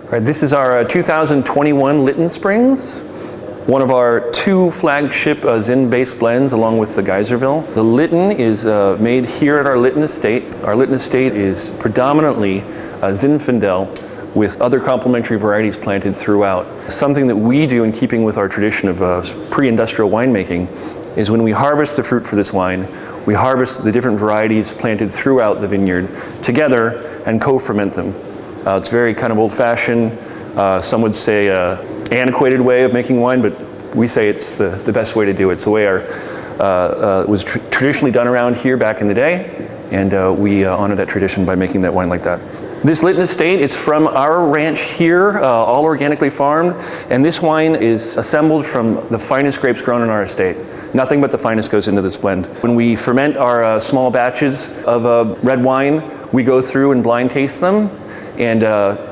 All right, this is our 2021 Lytton Springs, one of our two flagship Zin-based blends along with the Geyserville. The Lytton is made here at our Lytton estate. Our Lytton estate is predominantly Zinfandel with other complementary varieties planted throughout. Something that we do in keeping with our tradition of pre-industrial winemaking is when we harvest the fruit for this wine, we harvest the different varieties planted throughout the vineyard together and co-ferment them. It's very kind of old-fashioned, some would say antiquated way of making wine, but we say it's the best way to do it. It's the way it was traditionally done around here back in the day, and we honor that tradition by making that wine like that. This Lytton estate, it's from our ranch here, all organically farmed, and this wine is assembled from the finest grapes grown in our estate. Nothing but the finest goes into this blend. When we ferment our small batches of red wine, we go through and blind taste them and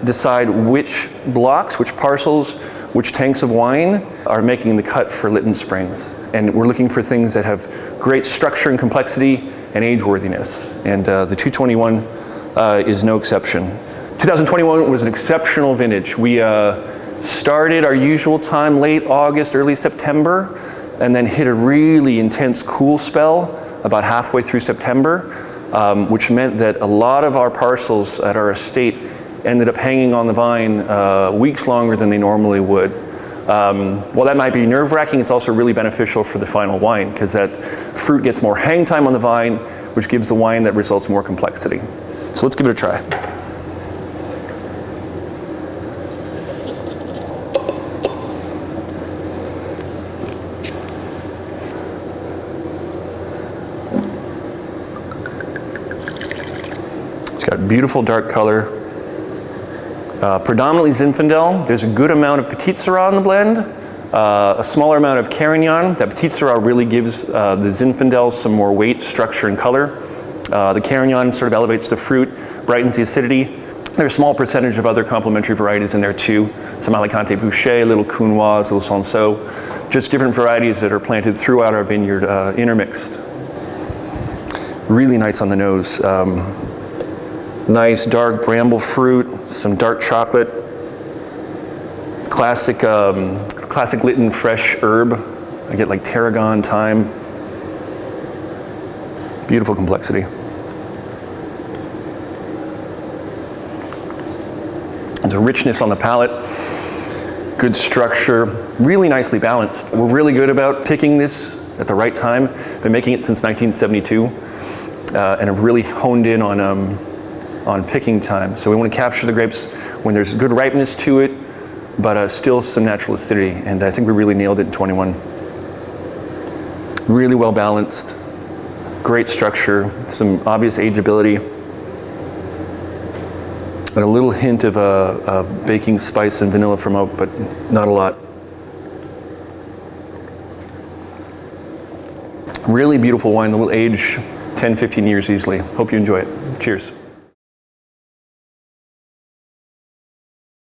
decide which blocks, which parcels, which tanks of wine are making the cut for Lytton Springs. And we're looking for things that have great structure and complexity and age-worthiness. And the 221 is no exception. 2021 was an exceptional vintage. We started our usual time, late August, early September, and then hit a really intense cool spell about halfway through September, which meant that a lot of our parcels at our estate ended up hanging on the vine weeks longer than they normally would. While that might be nerve-wracking, it's also really beneficial for the final wine because that fruit gets more hang time on the vine, which gives the wine that results more complexity. So let's give it a try. It's got beautiful dark color. Predominantly Zinfandel. There's a good amount of Petit Syrah in the blend, a smaller amount of Carignan. That Petit Syrah really gives the Zinfandel some more weight, structure, and color. The Carignan sort of elevates the fruit, brightens the acidity. There's a small percentage of other complementary varieties in there too. Some Alicante Boucher, little Counoise, little Sanso. Just different varieties that are planted throughout our vineyard, intermixed. Really nice on the nose. Nice dark bramble fruit, some dark chocolate, classic Lytton fresh herb. I get like tarragon, thyme. Beautiful complexity. There's a richness on the palate, good structure, really nicely balanced. We're really good about picking this at the right time. Been making it since 1972 and have really honed in on picking time. So we want to capture the grapes when there's good ripeness to it, but still some natural acidity. And I think we really nailed it in 21. Really well balanced, great structure, some obvious ageability, and a little hint of baking spice and vanilla from oak, but not a lot. Really beautiful wine that will age 10, 15 years easily. Hope you enjoy it. Cheers.